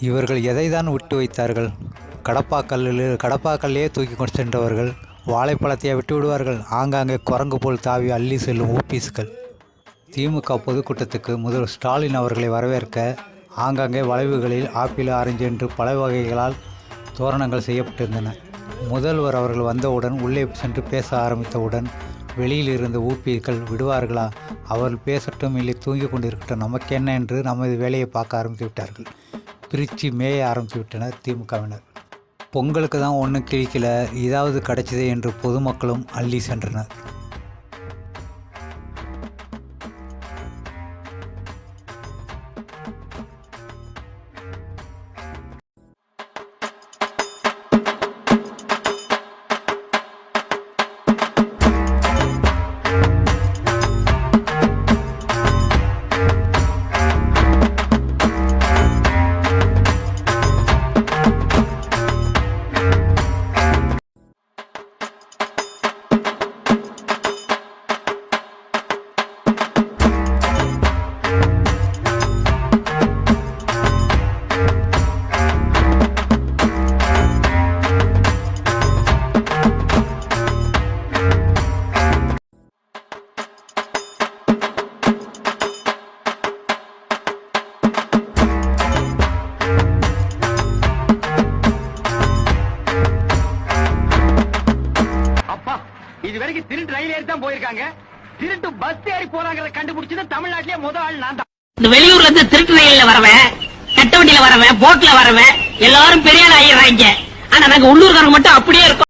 இவர்கள் எதைதான் விட்டு வைத்தார்கள்? கடப்பாக்கல்லையே தூக்கி கொண்டு சென்றவர்கள் வாழைப்பழத்தையே விட்டு விடுவார்கள்? ஆங்காங்கே குரங்கு போல் தாவி அள்ளி செல்லும் ஓபிஸ்கள். திமுக பொதுக்கூட்டத்துக்கு முதல்வர் ஸ்டாலின் அவர்களை வரவேற்க ஆங்காங்கே வளைவுகளில் ஆப்பிள், ஆரஞ்சு என்று பல வகைகளால் தோரணங்கள் செய்யப்பட்டிருந்தன. முதல்வர் அவர்கள் வந்தவுடன் உள்ளே சென்று பேச ஆரம்பித்தவுடன் வெளியில் இருந்த ஊப்பிகள் விடுவார்களா? அவர்கள் பேசட்டும், இல்லை தூங்கி கொண்டிருக்கட்டும், நமக்கு என்ன என்று நமது வேலையை பார்க்க ஆரம்பித்து விட்டார்கள். பிரித்து மேய ஆரம்பித்து விட்டனர் திமுகவினர். பொங்கலுக்கு தான் ஒன்றும் கிழிக்கல, இதாவது கிடைச்சதே என்று பொதுமக்களும் அள்ளி சென்றனர். இதுவரைக்கும் திருட்டு ரயில் ஏறி தான் போயிருக்காங்க. திருட்டு பஸ் ஏறி போறாங்க கண்டுபிடிச்சது தமிழ்நாட்டிலே முதல் ஆள் நான் தான். இந்த வெளியூர்ல இருந்து திருட்டு ரயில்ல வரவன், கட்ட வண்டியில வரவன், போட்ல வரவன் எல்லாரும் பெரிய ஆள் ஆயிடுறாங்க. ஆனா நாங்க உள்ளூர்காரங்க மட்டும் அப்படியே இருக்கோம்.